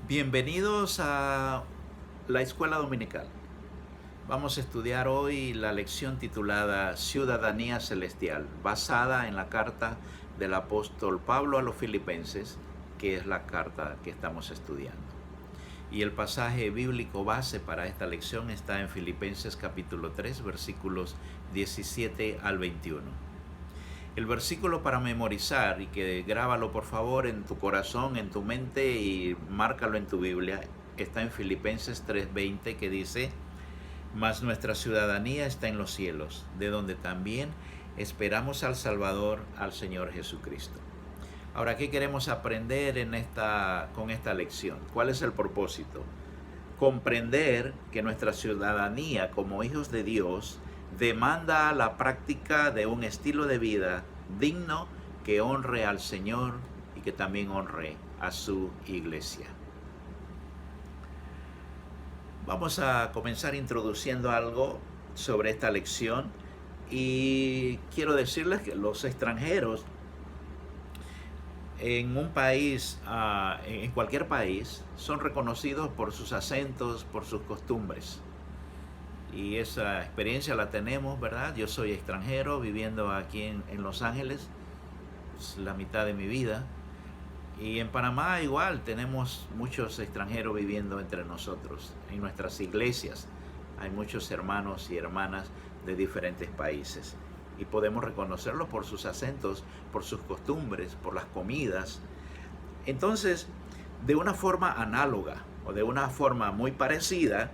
Bienvenidos a la Escuela Dominical. Vamos a estudiar hoy la lección titulada Ciudadanía Celestial, basada en la carta del apóstol Pablo a los Filipenses, que es la carta que estamos estudiando. Y el pasaje bíblico base para esta lección está en Filipenses capítulo 3, versículos 17 al 21. El versículo para memorizar, y que grábalo por favor en tu corazón, en tu mente y márcalo en tu Biblia, está en Filipenses 3:20, que dice: mas nuestra ciudadanía está en los cielos, de donde también esperamos al Salvador, al Señor Jesucristo. Ahora, ¿qué queremos aprender con esta lección? ¿Cuál es el propósito? Comprender que nuestra ciudadanía como hijos de Dios demanda la práctica de un estilo de vida digno que honre al Señor y que también honre a su iglesia. Vamos a comenzar introduciendo algo sobre esta lección, y quiero decirles que los extranjeros en un país, en cualquier país, son reconocidos por sus acentos, por sus costumbres. Y esa experiencia la tenemos, ¿verdad? Yo soy extranjero viviendo aquí en Los Ángeles, es la mitad de mi vida. Y en Panamá igual tenemos muchos extranjeros viviendo entre nosotros. En nuestras iglesias hay muchos hermanos y hermanas de diferentes países. Y podemos reconocerlos por sus acentos, por sus costumbres, por las comidas. Entonces, de una forma análoga o de una forma muy parecida,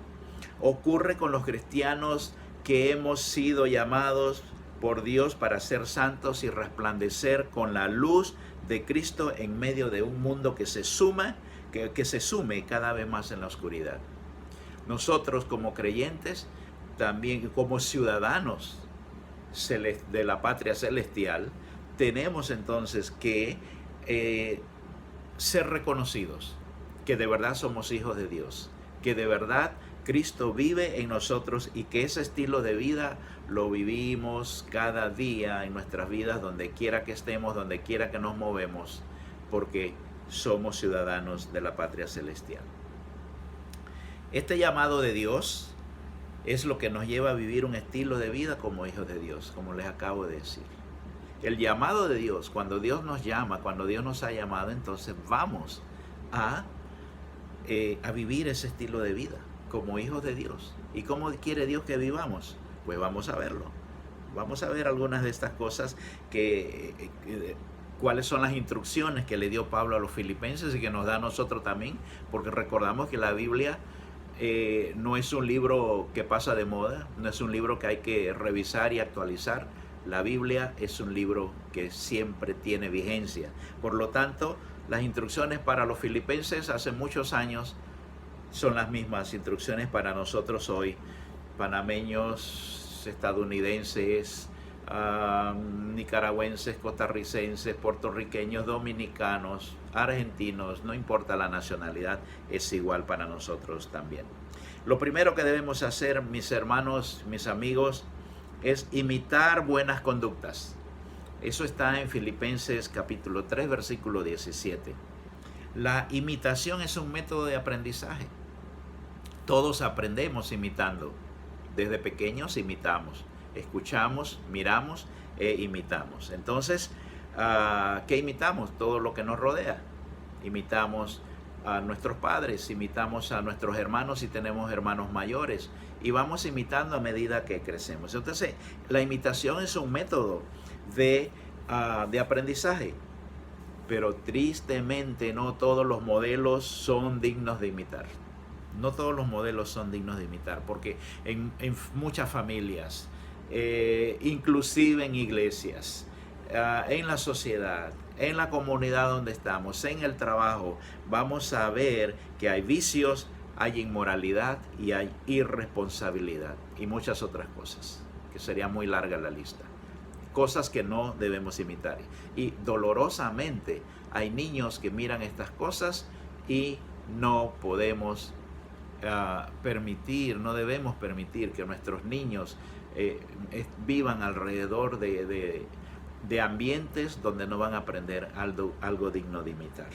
ocurre con los cristianos que hemos sido llamados por Dios para ser santos y resplandecer con la luz de Cristo en medio de un mundo que se sume cada vez más en la oscuridad. Nosotros como creyentes, también como ciudadanos de la patria celestial, tenemos entonces que ser reconocidos, que de verdad somos hijos de Dios, que de verdad Cristo vive en nosotros y que ese estilo de vida lo vivimos cada día en nuestras vidas, donde quiera que estemos, donde quiera que nos movemos, porque somos ciudadanos de la patria celestial. Este llamado de Dios es lo que nos lleva a vivir un estilo de vida como hijos de Dios, como les acabo de decir. El llamado de Dios, cuando Dios nos llama, cuando Dios nos ha llamado, entonces vamos a vivir ese estilo de vida como hijos de Dios. ¿Y cómo quiere Dios que vivamos? Pues vamos a verlo. Vamos a ver algunas de estas cosas, cuáles son las instrucciones que le dio Pablo a los filipenses y que nos da a nosotros también, porque recordamos que la Biblia no es un libro que pasa de moda, no es un libro que hay que revisar y actualizar. La Biblia es un libro que siempre tiene vigencia. Por lo tanto, las instrucciones para los filipenses hace muchos años son las mismas instrucciones para nosotros hoy, panameños, estadounidenses, nicaragüenses, costarricenses, puertorriqueños, dominicanos, argentinos, no importa la nacionalidad, es igual para nosotros también. Lo primero que debemos hacer, mis hermanos, mis amigos, es imitar buenas conductas. Eso está en Filipenses capítulo 3, versículo 17. La imitación es un método de aprendizaje. Todos aprendemos imitando. Desde pequeños imitamos, escuchamos, miramos e imitamos. Entonces, ¿qué imitamos? Todo lo que nos rodea. Imitamos a nuestros padres, imitamos a nuestros hermanos si tenemos hermanos mayores, y vamos imitando a medida que crecemos. Entonces, la imitación es un método de aprendizaje, pero tristemente no todos los modelos son dignos de imitar. No todos los modelos son dignos de imitar, porque en muchas familias, inclusive en iglesias, en la sociedad, en la comunidad donde estamos, en el trabajo, vamos a ver que hay vicios, hay inmoralidad y hay irresponsabilidad y muchas otras cosas, que sería muy larga la lista. Cosas que no debemos imitar. Y dolorosamente hay niños que miran estas cosas y no podemos no debemos permitir que nuestros niños vivan alrededor de ambientes donde no van a aprender algo digno de imitar.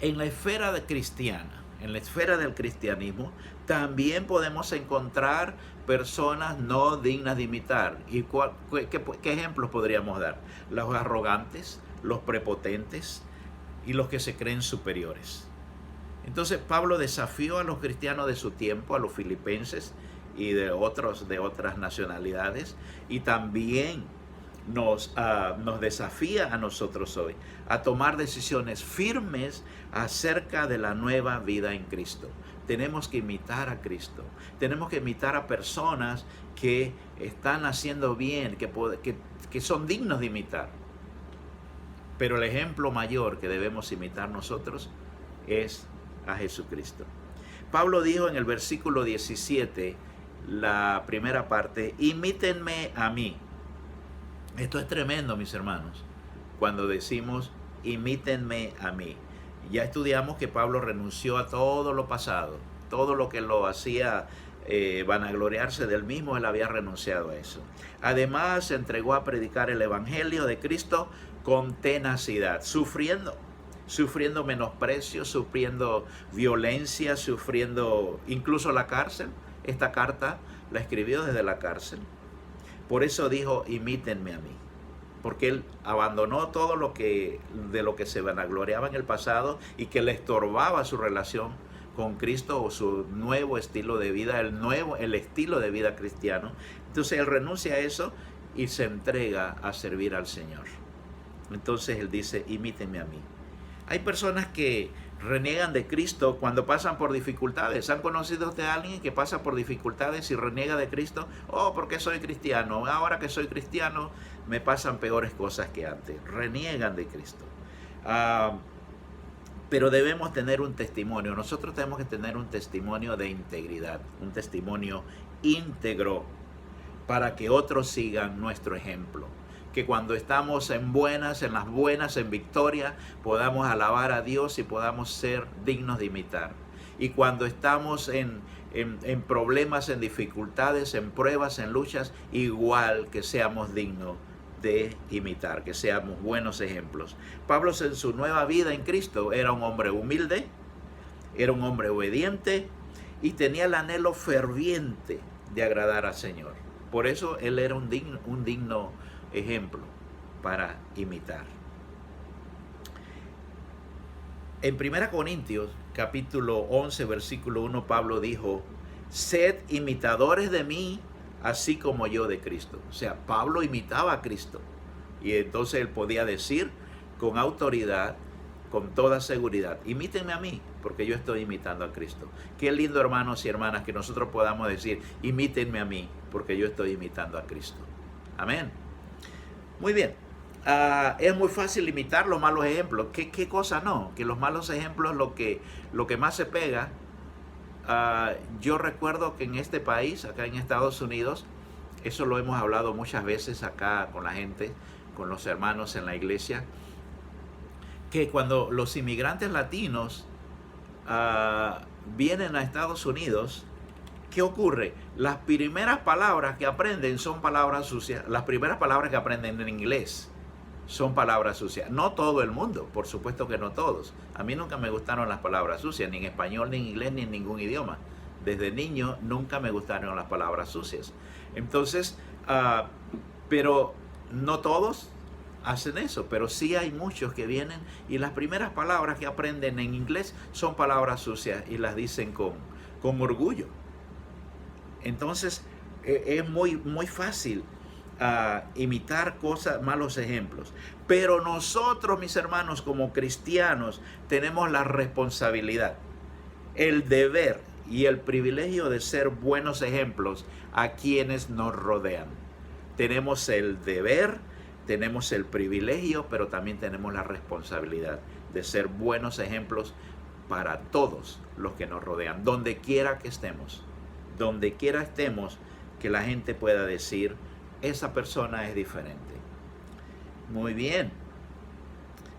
En la esfera cristiana, en la esfera del cristianismo, también podemos encontrar personas no dignas de imitar. ¿Y qué ejemplos podríamos dar? Los arrogantes, los prepotentes y los que se creen superiores. Entonces Pablo desafió a los cristianos de su tiempo, a los filipenses y de otras nacionalidades, y también nos desafía a nosotros hoy a tomar decisiones firmes acerca de la nueva vida en Cristo. Tenemos que imitar a Cristo, tenemos que imitar a personas que están haciendo bien, que son dignos de imitar. Pero el ejemplo mayor que debemos imitar nosotros es a Jesucristo. Pablo dijo en el versículo 17, la primera parte, imítenme a mí. Esto es tremendo, mis hermanos, cuando decimos imítenme a mí. Ya estudiamos que Pablo renunció a todo lo pasado, todo lo que lo hacía vanagloriarse del mismo, él había renunciado a eso. Además, se entregó a predicar el evangelio de Cristo con tenacidad, sufriendo menosprecio, sufriendo violencia, sufriendo incluso la cárcel. Esta carta la escribió desde la cárcel. Por eso dijo, imítenme a mí. Porque él abandonó todo de lo que se vanagloriaba en el pasado y que le estorbaba su relación con Cristo o su nuevo estilo de vida, el estilo de vida cristiano. Entonces él renuncia a eso y se entrega a servir al Señor. Entonces él dice, imítenme a mí. Hay personas que reniegan de Cristo cuando pasan por dificultades. ¿Han conocido usted a alguien que pasa por dificultades y reniega de Cristo? Oh, porque soy cristiano. Ahora que soy cristiano me pasan peores cosas que antes. Reniegan de Cristo. Pero debemos tener un testimonio. Nosotros tenemos que tener un testimonio de integridad, un testimonio íntegro para que otros sigan nuestro ejemplo. Que cuando estamos en las buenas, en victoria, podamos alabar a Dios y podamos ser dignos de imitar. Y cuando estamos en problemas, en dificultades, en pruebas, en luchas, igual que seamos dignos de imitar, que seamos buenos ejemplos. Pablo en su nueva vida en Cristo era un hombre humilde, era un hombre obediente y tenía el anhelo ferviente de agradar al Señor. Por eso él era un digno ejemplo para imitar. En 1 Corintios capítulo 11 versículo 1 Pablo dijo, sed imitadores de mí así como yo de Cristo. O sea, Pablo imitaba a Cristo y entonces él podía decir con autoridad, con toda seguridad, imítenme a mí porque yo estoy imitando a Cristo. Qué lindo, hermanos y hermanas, que nosotros podamos decir, imítenme a mí porque yo estoy imitando a Cristo. Amén. Muy bien, es muy fácil imitar los malos ejemplos. ¿Qué cosa no? Que los malos ejemplos, lo que más se pega. Yo recuerdo que en este país, acá en Estados Unidos, eso lo hemos hablado muchas veces acá con la gente, con los hermanos en la iglesia, que cuando los inmigrantes latinos vienen a Estados Unidos, ¿qué ocurre? Las primeras palabras que aprenden son palabras sucias. Las primeras palabras que aprenden en inglés son palabras sucias. No todo el mundo, por supuesto que no todos. A mí nunca me gustaron las palabras sucias, ni en español, ni en inglés, ni en ningún idioma. Desde niño nunca me gustaron las palabras sucias. Entonces, pero no todos hacen eso, pero sí hay muchos que vienen y las primeras palabras que aprenden en inglés son palabras sucias y las dicen con orgullo. Entonces es muy fácil imitar malos ejemplos. Pero nosotros, mis hermanos, como cristianos, tenemos la responsabilidad, el deber y el privilegio de ser buenos ejemplos a quienes nos rodean. Tenemos el deber, tenemos el privilegio, pero también tenemos la responsabilidad de ser buenos ejemplos para todos los que nos rodean, donde quiera que estemos. Donde quiera estemos, que la gente pueda decir, esa persona es diferente. Muy bien.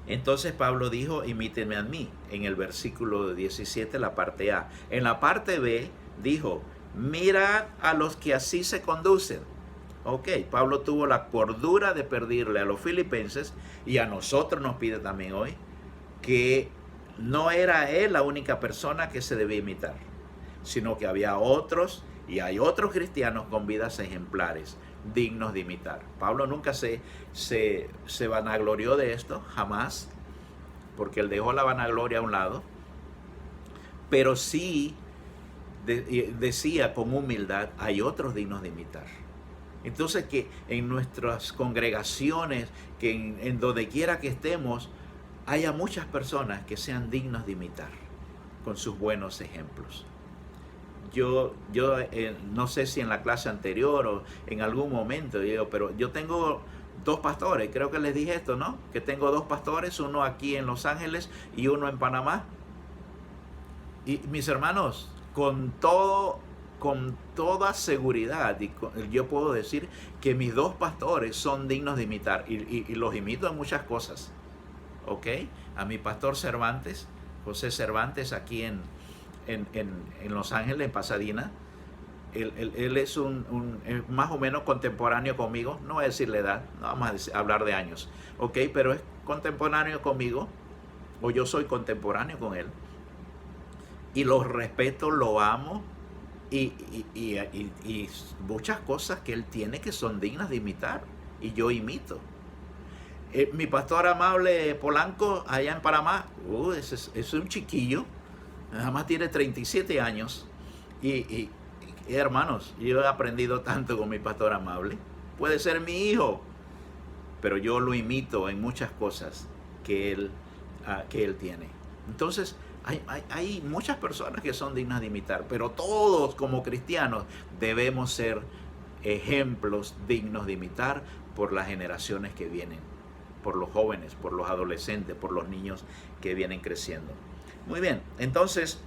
Entonces Pablo dijo, imítenme a mí, en el versículo 17, la parte A. En la parte B, dijo, mirad a los que así se conducen. Ok, Pablo tuvo la cordura de pedirle a los filipenses, y a nosotros nos pide también hoy, que no era él la única persona que se debía imitar, sino que había otros y hay otros cristianos con vidas ejemplares, dignos de imitar. Pablo nunca se vanaglorió de esto, jamás, porque él dejó la vanagloria a un lado, pero sí decía con humildad, hay otros dignos de imitar. Entonces que en nuestras congregaciones, que en donde quiera que estemos, haya muchas personas que sean dignos de imitar con sus buenos ejemplos. Yo no sé si en la clase anterior o en algún momento, pero yo tengo 2 pastores, creo que les dije esto, ¿no? Que tengo 2 pastores, uno aquí en Los Ángeles y uno en Panamá. Y mis hermanos, con toda seguridad, yo puedo decir que mis 2 pastores son dignos de imitar y los imito en muchas cosas. ¿Ok? A mi pastor Cervantes, José Cervantes, aquí en Los Ángeles, en Pasadena. Él es es más o menos contemporáneo conmigo, no voy a decir la edad, no vamos a hablar de años, ¿ok? Pero es contemporáneo conmigo, o yo soy contemporáneo con él, y lo respeto, lo amo, y muchas cosas que él tiene que son dignas de imitar, y yo imito. Mi pastor Amable Polanco, allá en Panamá, ese es un chiquillo, nada más tiene 37 años, y hermanos, yo he aprendido tanto con mi pastor Amable. Puede ser mi hijo, pero yo lo imito en muchas cosas que él tiene. Entonces, hay muchas personas que son dignas de imitar, pero todos como cristianos debemos ser ejemplos dignos de imitar por las generaciones que vienen, por los jóvenes, por los adolescentes, por los niños que vienen creciendo. Muy bien, entonces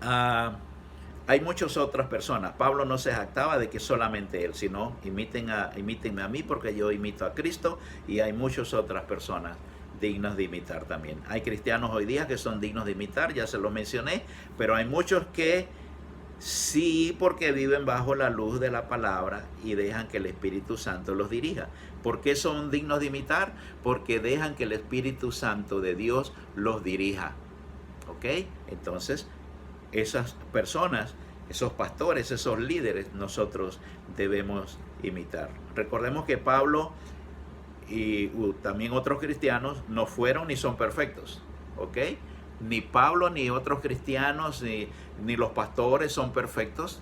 hay muchas otras personas. Pablo no se jactaba de que solamente él, sino imítenme a mí porque yo imito a Cristo, y hay muchas otras personas dignas de imitar también. Hay cristianos hoy día que son dignos de imitar, ya se lo mencioné, pero hay muchos que sí, porque viven bajo la luz de la palabra y dejan que el Espíritu Santo los dirija. ¿Por qué son dignos de imitar? Porque dejan que el Espíritu Santo de Dios los dirija. ¿Ok? Entonces, esas personas, esos pastores, esos líderes, nosotros debemos imitar. Recordemos que Pablo y también otros cristianos no fueron ni son perfectos. ¿Ok? Ni Pablo, ni otros cristianos, ni los pastores son perfectos.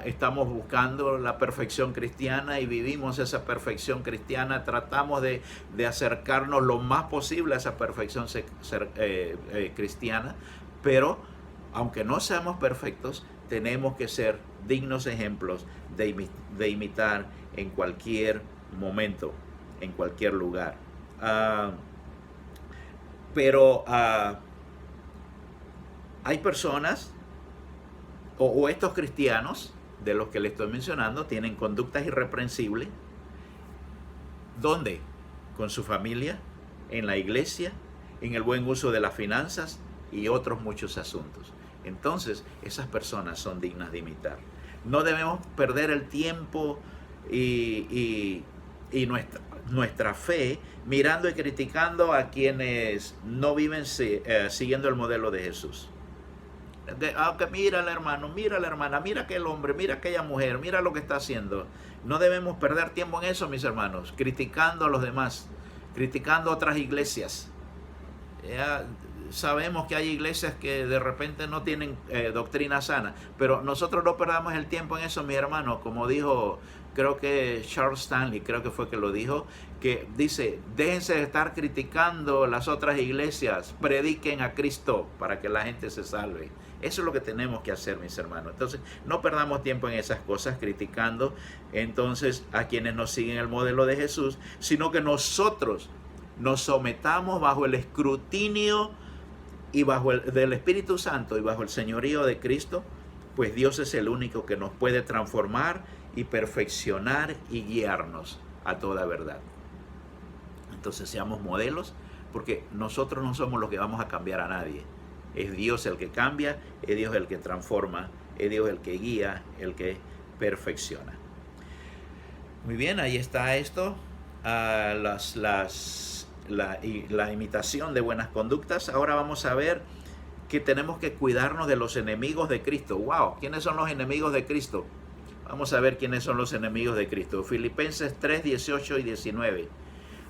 Estamos buscando la perfección cristiana y vivimos esa perfección cristiana. Tratamos de acercarnos lo más posible a esa perfección cristiana. Pero, aunque no seamos perfectos, tenemos que ser dignos ejemplos de imitar en cualquier momento, en cualquier lugar. Pero hay personas o estos cristianos de los que les estoy mencionando tienen conductas irreprensibles. ¿Dónde? Con su familia, en la iglesia, en el buen uso de las finanzas y otros muchos asuntos. Entonces, esas personas son dignas de imitar. No debemos perder el tiempo y nuestra fe mirando y criticando a quienes no viven siguiendo el modelo de Jesús. Que mira al hermano, mira a la hermana, mira aquel hombre, mira aquella mujer, mira lo que está haciendo. No debemos perder tiempo en eso, mis hermanos, criticando a los demás, criticando a otras iglesias. Ya sabemos que hay iglesias que de repente no tienen doctrina sana, pero nosotros no perdamos el tiempo en eso, mis hermanos. Como dijo, creo que Charles Stanley, creo que fue que lo dijo, que dice, déjense de estar criticando las otras iglesias, prediquen a Cristo para que la gente se salve. Eso es lo que tenemos que hacer, mis hermanos. Entonces, no perdamos tiempo en esas cosas, criticando entonces a quienes nos siguen el modelo de Jesús, sino que nosotros nos sometamos bajo el escrutinio y bajo del Espíritu Santo y bajo el señorío de Cristo, pues Dios es el único que nos puede transformar y perfeccionar y guiarnos a toda verdad. Entonces seamos modelos, porque nosotros no somos los que vamos a cambiar a nadie. Es Dios el que cambia, es Dios el que transforma, es Dios el que guía, el que perfecciona. Muy bien, ahí está esto. la imitación de buenas conductas, ahora vamos a ver que tenemos que cuidarnos de los enemigos de Cristo. ¡Wow! ¿Quiénes son los enemigos de Cristo? Vamos a ver quiénes son los enemigos de Cristo. Filipenses 3, 18 y 19.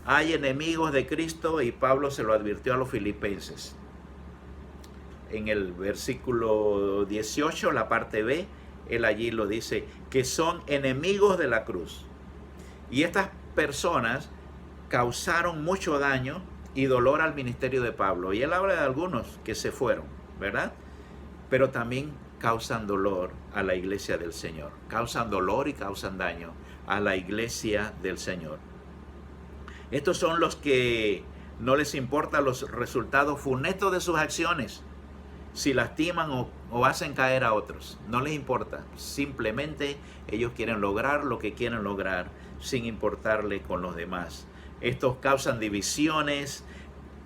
Hay enemigos de Cristo y Pablo se lo advirtió a los filipenses. En el versículo 18, la parte B, él allí lo dice, que son enemigos de la cruz. Y estas personas causaron mucho daño y dolor al ministerio de Pablo. Y él habla de algunos que se fueron, ¿verdad? Pero también causan dolor a la iglesia del Señor. Causan dolor y causan daño a la iglesia del Señor. Estos son los que no les importan los resultados funestos de sus acciones. Si lastiman o hacen caer a otros, no les importa. Simplemente ellos quieren lograr lo que quieren lograr sin importarle con los demás. Estos causan divisiones,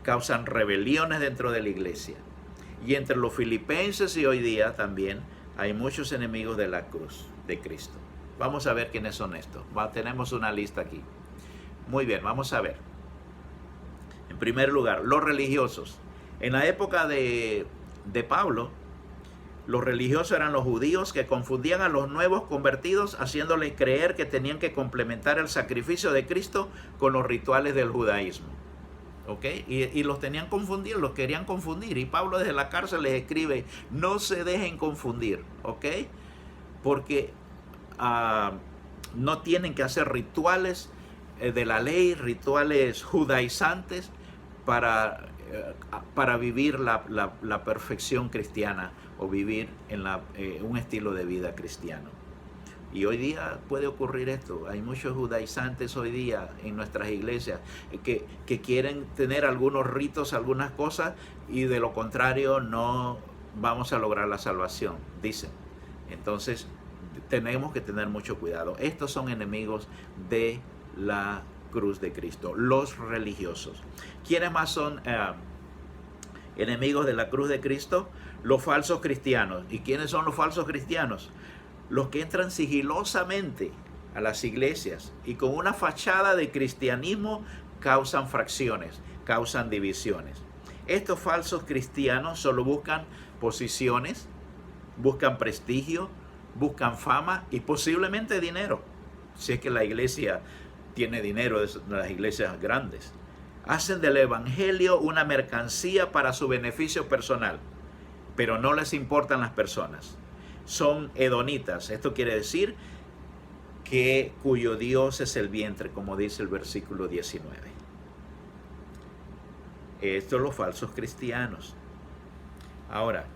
causan rebeliones dentro de la iglesia. Y entre los filipenses y hoy día también hay muchos enemigos de la cruz de Cristo. Vamos a ver quiénes son estos. Tenemos una lista aquí. Muy bien, vamos a ver. En primer lugar, los religiosos. En la época de Pablo, los religiosos eran los judíos que confundían a los nuevos convertidos, haciéndoles creer que tenían que complementar el sacrificio de Cristo con los rituales del judaísmo. ¿Ok? Y los tenían confundidos, los querían confundir. Y Pablo desde la cárcel les escribe, no se dejen confundir. ¿Ok? Porque no tienen que hacer rituales de la ley, rituales judaizantes para vivir la perfección cristiana o vivir en un estilo de vida cristiano. Y hoy día puede ocurrir esto. Hay muchos judaizantes hoy día en nuestras iglesias que quieren tener algunos ritos, algunas cosas, y de lo contrario no vamos a lograr la salvación, dicen. Entonces tenemos que tener mucho cuidado. Estos son enemigos de la cruz de Cristo, los religiosos. ¿Quiénes más son enemigos de la cruz de Cristo? Los falsos cristianos. ¿Y quiénes son los falsos cristianos? Los que entran sigilosamente a las iglesias y con una fachada de cristianismo causan fracciones, causan divisiones. Estos falsos cristianos solo buscan posiciones, buscan prestigio, buscan fama y posiblemente dinero. Si es que la iglesia tiene dinero, de las iglesias grandes. Hacen del evangelio una mercancía para su beneficio personal, pero no les importan las personas. Son hedonitas. Esto quiere decir que cuyo Dios es el vientre, como dice el versículo 19. Estos son los falsos cristianos. Ahora,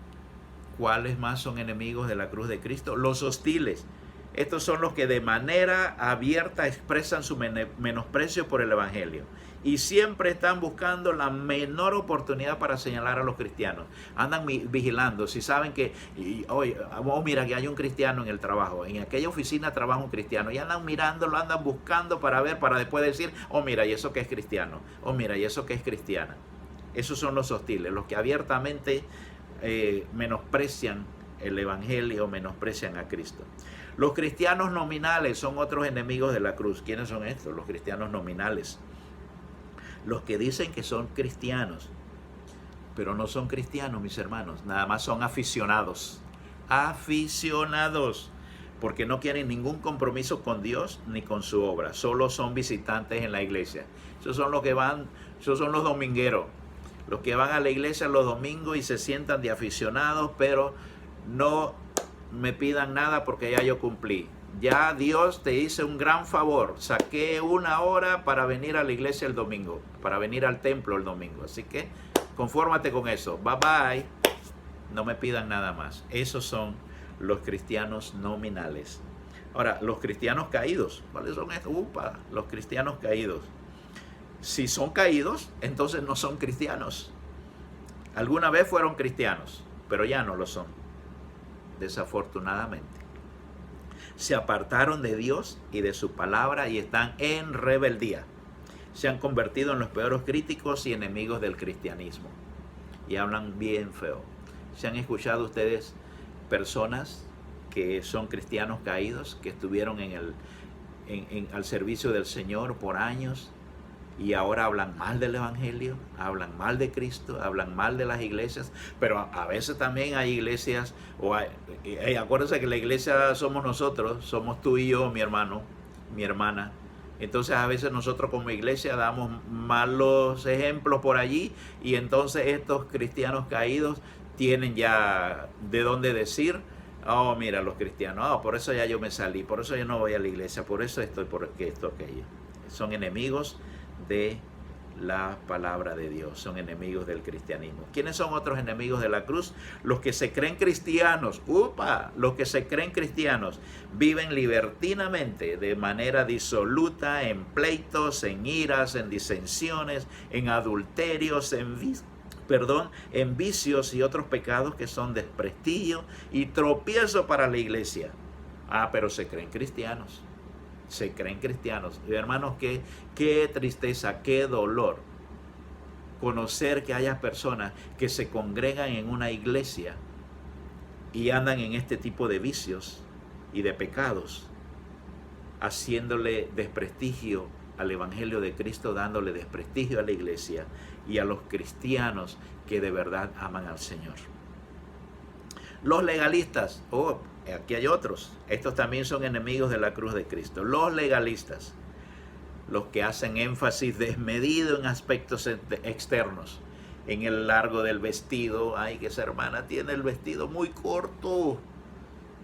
¿cuáles más son enemigos de la cruz de Cristo? Los hostiles. Estos son los que de manera abierta expresan su menosprecio por el evangelio y siempre están buscando la menor oportunidad para señalar a los cristianos. Andan vigilando. Si saben que, mira, que hay un cristiano en el trabajo, en aquella oficina trabaja un cristiano, y andan mirándolo, andan buscando para ver, para después decir, oh mira, y eso que es cristiano, oh mira, y eso que es cristiana. Esos son los hostiles, los que abiertamente menosprecian el evangelio, menosprecian a Cristo. Los cristianos nominales son otros enemigos de la cruz. ¿Quiénes son estos? Los cristianos nominales. Los que dicen que son cristianos, pero no son cristianos, mis hermanos. Nada más son aficionados. Aficionados. Porque no quieren ningún compromiso con Dios ni con su obra. Solo son visitantes en la iglesia. Esos son los que van, esos son los domingueros. Los que van a la iglesia los domingos y se sientan de aficionados, pero no me pidan nada porque ya yo cumplí. Ya Dios te hizo un gran favor. Saqué una hora para venir a la iglesia el domingo, para venir al templo el domingo. Así que confórmate con eso. Bye bye. No me pidan nada más. Esos son los cristianos nominales. Ahora, los cristianos caídos. ¿Cuáles son estos? Los cristianos caídos. Si son caídos, entonces no son cristianos. Alguna vez fueron cristianos, pero ya no lo son. Desafortunadamente. Se apartaron de Dios y de su palabra y están en rebeldía. Se han convertido en los peores críticos y enemigos del cristianismo. Y hablan bien feo. ¿Se han escuchado ustedes personas que son cristianos caídos, que estuvieron al servicio del Señor por años y ahora hablan mal del Evangelio, hablan mal de Cristo, hablan mal de las iglesias, pero a veces también hay iglesias, acuérdense que la iglesia somos nosotros, somos tú y yo, mi hermano, mi hermana. Entonces a veces nosotros como iglesia damos malos ejemplos por allí, y entonces estos cristianos caídos tienen ya de dónde decir: oh, mira, los cristianos, oh, por eso ya yo me salí, por eso yo no voy a la iglesia, por eso estoy, por esto, aquello. Son enemigos de la palabra de Dios, son enemigos del cristianismo. ¿Quiénes son otros enemigos de la cruz? Los que se creen cristianos. Los que se creen cristianos viven libertinamente, de manera disoluta, en pleitos, en iras, en disensiones, en adulterios, en vicios y otros pecados que son desprestigio y tropiezo para la iglesia. Pero se creen cristianos. Se creen cristianos. Y hermanos, qué tristeza, qué dolor conocer que haya personas que se congregan en una iglesia y andan en este tipo de vicios y de pecados, haciéndole desprestigio al Evangelio de Cristo, dándole desprestigio a la iglesia y a los cristianos que de verdad aman al Señor. Los legalistas, aquí hay otros, estos también son enemigos de la cruz de Cristo. Los legalistas, los que hacen énfasis desmedido en aspectos externos, en el largo del vestido. Ay, que esa hermana tiene el vestido muy corto,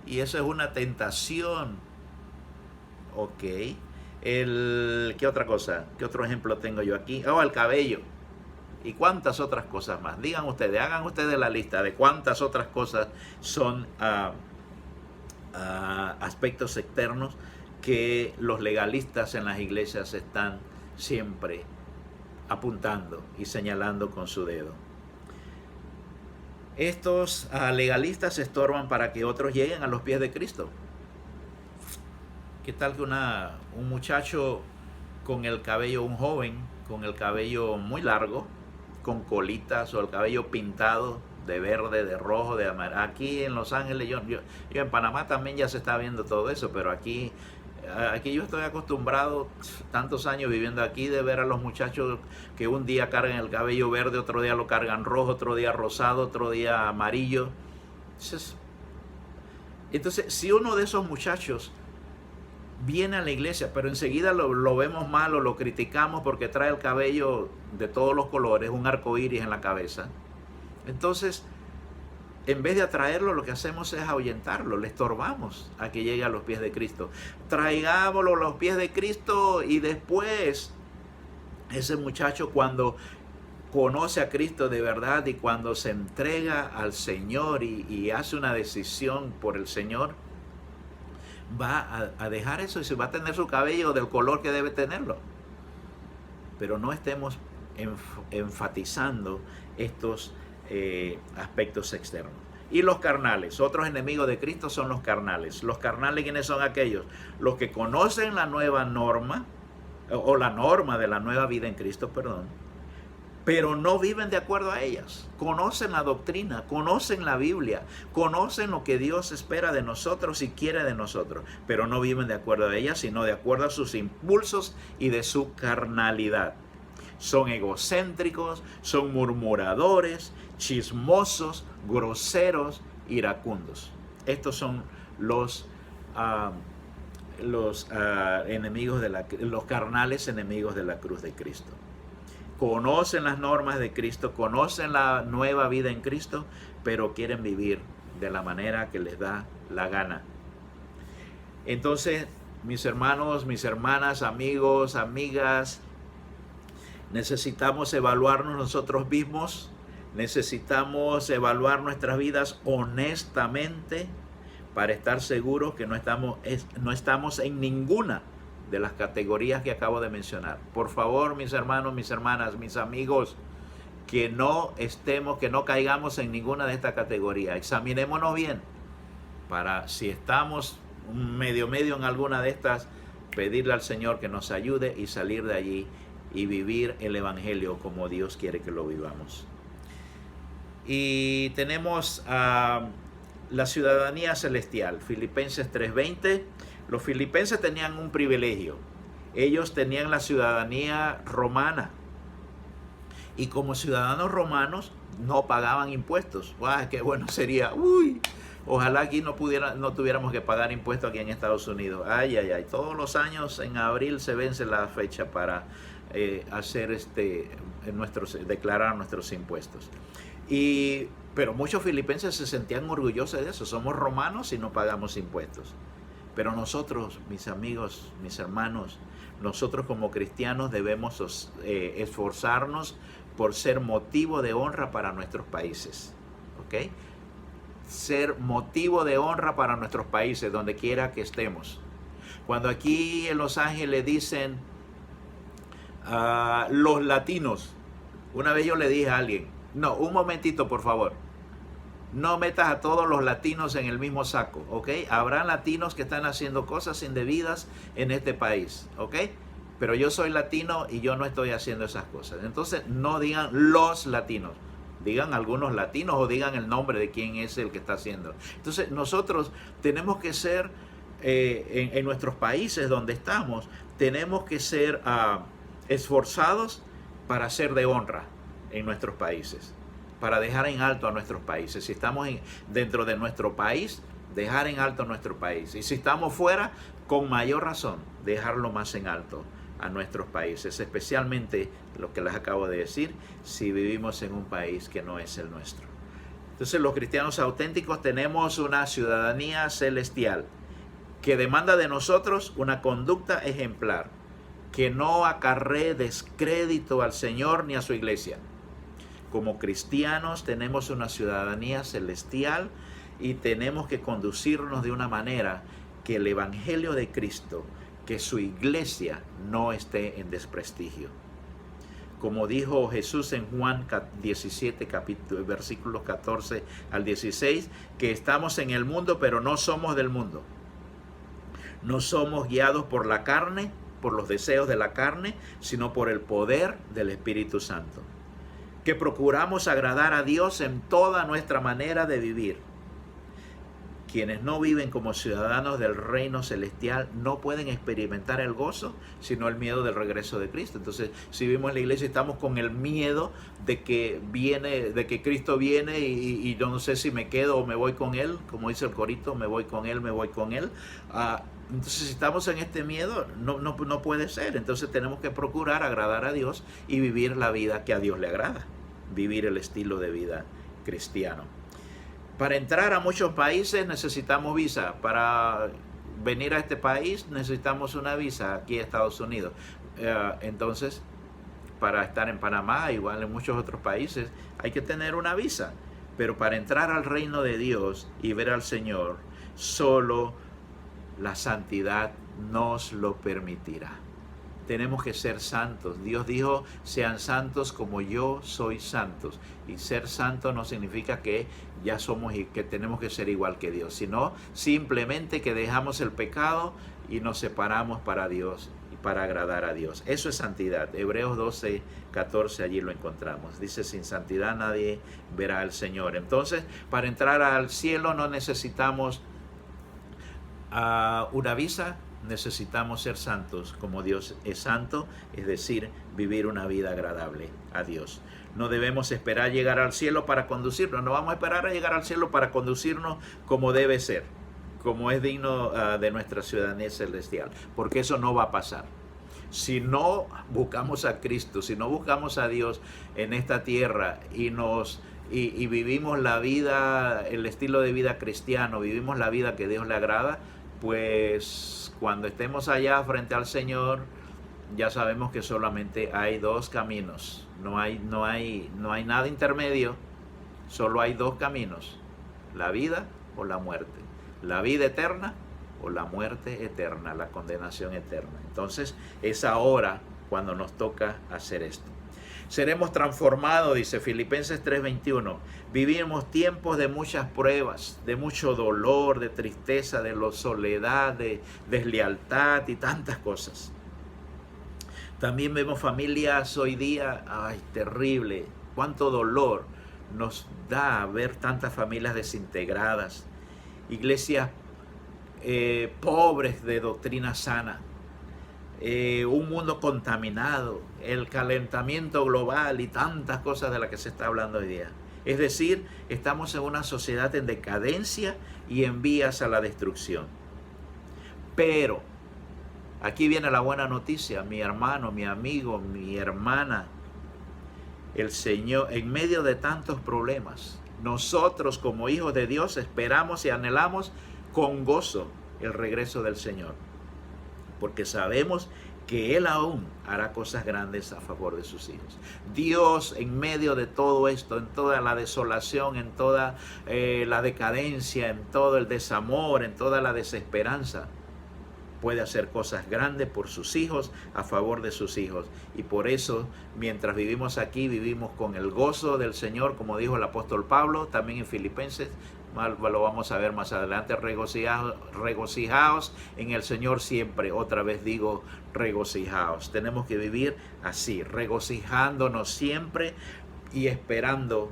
y eso es una tentación. Ok, ¿qué otra cosa? ¿Qué otro ejemplo tengo yo aquí? El cabello. Y cuántas otras cosas más. Digan ustedes, hagan ustedes la lista de cuántas otras cosas son aspectos externos que los legalistas en las iglesias están siempre apuntando y señalando con su dedo. Estos legalistas estorban para que otros lleguen a los pies de Cristo. ¿Qué tal que un muchacho con el cabello, un joven con el cabello muy largo, con colitas, o el cabello pintado de verde, de rojo, de amarillo? Aquí en Los Ángeles, yo en Panamá también ya se está viendo todo eso, pero aquí yo estoy acostumbrado, tantos años viviendo aquí, de ver a los muchachos que un día cargan el cabello verde, otro día lo cargan rojo, otro día rosado, otro día amarillo. Entonces, si uno de esos muchachos viene a la iglesia, pero enseguida lo vemos mal o lo criticamos porque trae el cabello de todos los colores, un arco iris en la cabeza, entonces, en vez de atraerlo, lo que hacemos es ahuyentarlo, le estorbamos a que llegue a los pies de Cristo. Traigámoslo a los pies de Cristo, y después ese muchacho, cuando conoce a Cristo de verdad y cuando se entrega al Señor y hace una decisión por el Señor, va a dejar eso y se va a tener su cabello del color que debe tenerlo. Pero no estemos enfatizando estos aspectos externos. Y los carnales, otros enemigos de Cristo son los carnales. Los carnales, ¿quiénes son aquellos? Los que conocen la nueva norma, o la norma de la nueva vida en Cristo, pero no viven de acuerdo a ellas. Conocen la doctrina, conocen la Biblia, conocen lo que Dios espera de nosotros y quiere de nosotros, pero no viven de acuerdo a ellas, sino de acuerdo a sus impulsos y de su carnalidad. Son egocéntricos, son murmuradores, chismosos, groseros, iracundos. Estos son los enemigos los carnales enemigos de la cruz de Cristo. Conocen las normas de Cristo, conocen la nueva vida en Cristo, pero quieren vivir de la manera que les da la gana. Entonces, mis hermanos, mis hermanas, amigos, amigas, necesitamos evaluarnos nosotros mismos, necesitamos evaluar nuestras vidas honestamente para estar seguros que no estamos en ninguna de las categorías que acabo de mencionar. Por favor, mis hermanos, mis hermanas, mis amigos, que no caigamos en ninguna de estas categorías. Examinémonos bien para, si estamos medio en alguna de estas, pedirle al Señor que nos ayude y salir de allí y vivir el Evangelio como Dios quiere que lo vivamos. Y tenemos la ciudadanía celestial, Filipenses 3:20. Los filipenses tenían un privilegio. ellos tenían la ciudadanía romana y como ciudadanos romanos no pagaban impuestos. ¡Guau! ¡Qué bueno sería! ¡Uy! Ojalá aquí no tuviéramos que pagar impuestos aquí en Estados Unidos. Ay, ay, ay. Todos los años en abril se vence la fecha para hacer declarar nuestros impuestos. Pero muchos filipenses se sentían orgullosos de eso. Somos romanos y no pagamos impuestos. Pero nosotros, mis amigos, mis hermanos, nosotros como cristianos debemos esforzarnos por ser motivo de honra para nuestros países. ¿Ok? Ser motivo de honra para nuestros países, donde quiera que estemos. Cuando aquí en Los Ángeles dicen los latinos, una vez yo le dije a alguien, no, un momentito por favor, no metas a todos los latinos en el mismo saco, ¿ok? Habrá latinos que están haciendo cosas indebidas en este país, ¿ok? Pero yo soy latino y yo no estoy haciendo esas cosas. Entonces no digan los latinos, digan algunos latinos o digan el nombre de quién es el que está haciendo. Entonces nosotros tenemos que ser, en nuestros países donde estamos, tenemos que ser esforzados para ser de honra en nuestros países, para dejar en alto a nuestros países. Si estamos dentro de nuestro país, dejar en alto a nuestro país. Y si estamos fuera, con mayor razón, dejarlo más en alto a nuestros países, especialmente lo que les acabo de decir, si vivimos en un país que no es el nuestro. Entonces los cristianos auténticos tenemos una ciudadanía celestial que demanda de nosotros una conducta ejemplar, que no acarree descrédito al Señor ni a su iglesia. Como cristianos tenemos una ciudadanía celestial y tenemos que conducirnos de una manera que el Evangelio de Cristo, que su iglesia no esté en desprestigio. Como dijo Jesús en Juan 17, versículos 14 al 16, que estamos en el mundo, pero no somos del mundo. No somos guiados por la carne, por los deseos de la carne, sino por el poder del Espíritu Santo. Que procuramos agradar a Dios en toda nuestra manera de vivir. Quienes no viven como ciudadanos del reino celestial no pueden experimentar el gozo, sino el miedo del regreso de Cristo. Entonces, si vivimos en la iglesia, estamos con el miedo de que Cristo viene y yo no sé si me quedo o me voy con Él, como dice el corito, me voy con Él, me voy con Él. Entonces, si estamos en este miedo, no puede ser. Entonces, tenemos que procurar agradar a Dios y vivir la vida que a Dios le agrada, vivir el estilo de vida cristiano. Para entrar a muchos países necesitamos visa. Para venir a este país necesitamos una visa aquí a Estados Unidos. Entonces, para estar en Panamá, igual en muchos otros países, hay que tener una visa. Pero para entrar al reino de Dios y ver al Señor, solo la santidad nos lo permitirá. Tenemos que ser santos. Dios dijo, sean santos como yo soy santos. Y ser santo no significa que ya somos y que tenemos que ser igual que Dios, sino simplemente que dejamos el pecado y nos separamos para Dios y para agradar a Dios. Eso es santidad. Hebreos 12, 14, allí lo encontramos. Dice, sin santidad nadie verá al Señor. Entonces, para entrar al cielo no necesitamos una visa. Necesitamos ser santos como Dios es santo, es decir, vivir una vida agradable a Dios. No debemos esperar llegar al cielo para conducirnos, no vamos a esperar a llegar al cielo para conducirnos como debe ser, como es digno de nuestra ciudadanía celestial, porque eso no va a pasar. Si no buscamos a Cristo, si no buscamos a Dios en esta tierra y vivimos la vida, el estilo de vida cristiano, vivimos la vida que Dios le agrada, pues cuando estemos allá frente al Señor, ya sabemos que solamente hay dos caminos. No hay nada intermedio, solo hay dos caminos: la vida o la muerte, la vida eterna o la muerte eterna, la condenación eterna. Entonces es ahora cuando nos toca hacer esto. Seremos transformados, dice Filipenses 3:21. Vivimos tiempos de muchas pruebas, de mucho dolor, de tristeza, de soledad, de deslealtad y tantas cosas. También vemos familias hoy día, ay, terrible, cuánto dolor nos da ver tantas familias desintegradas, iglesias pobres de doctrina sana. un mundo contaminado, el calentamiento global y tantas cosas de las que se está hablando hoy día. Es decir, estamos en una sociedad en decadencia y en vías a la destrucción. Pero aquí viene la buena noticia, mi hermano, mi amigo, mi hermana. El Señor, en medio de tantos problemas, nosotros como hijos de Dios esperamos y anhelamos con gozo el regreso del Señor, porque sabemos que Él aún hará cosas grandes a favor de sus hijos. Dios, en medio de todo esto, en toda la desolación, en toda la decadencia, en todo el desamor, en toda la desesperanza, puede hacer cosas grandes por sus hijos, a favor de sus hijos. Y por eso, mientras vivimos aquí, vivimos con el gozo del Señor, como dijo el apóstol Pablo, también en Filipenses, lo vamos a ver más adelante, regocijaos en el Señor siempre. Otra vez digo, regocijaos. Tenemos que vivir así, regocijándonos siempre y esperando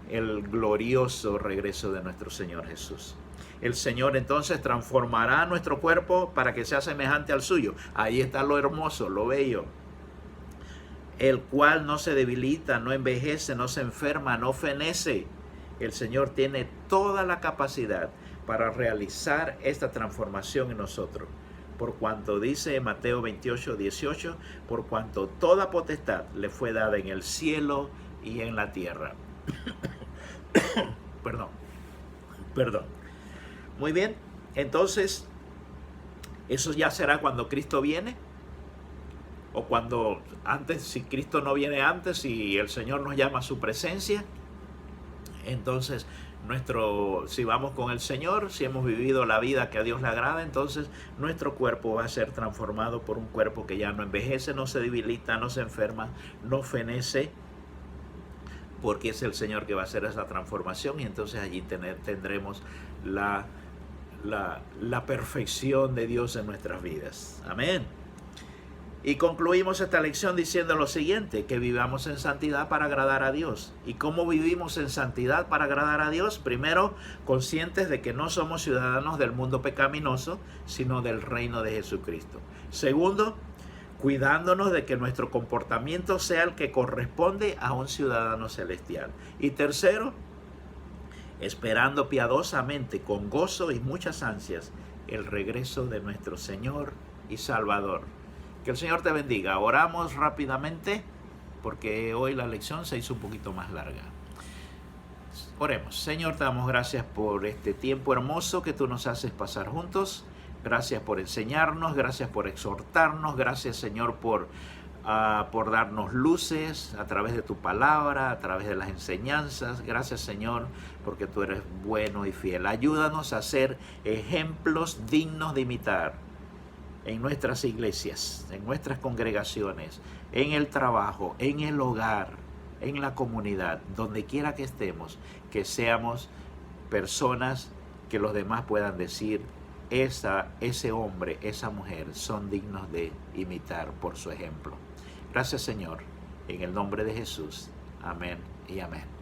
el glorioso regreso de nuestro Señor Jesús. El Señor entonces transformará nuestro cuerpo para que sea semejante al suyo. Ahí está lo hermoso, lo bello. El cual no se debilita, no envejece, no se enferma, no fenece. El Señor tiene toda la capacidad para realizar esta transformación en nosotros. Por cuanto dice Mateo 28, 18, por cuanto toda potestad le fue dada en el cielo y en la tierra. Perdón. Muy bien, entonces, eso ya será cuando Cristo viene, o cuando antes, si Cristo no viene antes y el Señor nos llama a su presencia. Entonces, si vamos con el Señor, si hemos vivido la vida que a Dios le agrada, entonces nuestro cuerpo va a ser transformado por un cuerpo que ya no envejece, no se debilita, no se enferma, no fenece, porque es el Señor que va a hacer esa transformación, y entonces allí tendremos la perfección de Dios en nuestras vidas. Amén. Y concluimos esta lección diciendo lo siguiente, que vivamos en santidad para agradar a Dios. ¿Y cómo vivimos en santidad para agradar a Dios? Primero, conscientes de que no somos ciudadanos del mundo pecaminoso, sino del reino de Jesucristo. Segundo, cuidándonos de que nuestro comportamiento sea el que corresponde a un ciudadano celestial. Y tercero, esperando piadosamente, con gozo y muchas ansias, el regreso de nuestro Señor y Salvador. Que el Señor te bendiga. Oramos rápidamente, porque hoy la lección se hizo un poquito más larga. Oremos. Señor, te damos gracias por este tiempo hermoso que tú nos haces pasar juntos. Gracias por enseñarnos, gracias por exhortarnos, gracias, Señor, por darnos luces a través de tu palabra, a través de las enseñanzas. Gracias, Señor, porque tú eres bueno y fiel. Ayúdanos a ser ejemplos dignos de imitar en nuestras iglesias, en nuestras congregaciones, en el trabajo, en el hogar, en la comunidad, donde quiera que estemos, que seamos personas que los demás puedan decir, ese hombre, esa mujer son dignos de imitar por su ejemplo. Gracias, Señor, en el nombre de Jesús. Amén y amén.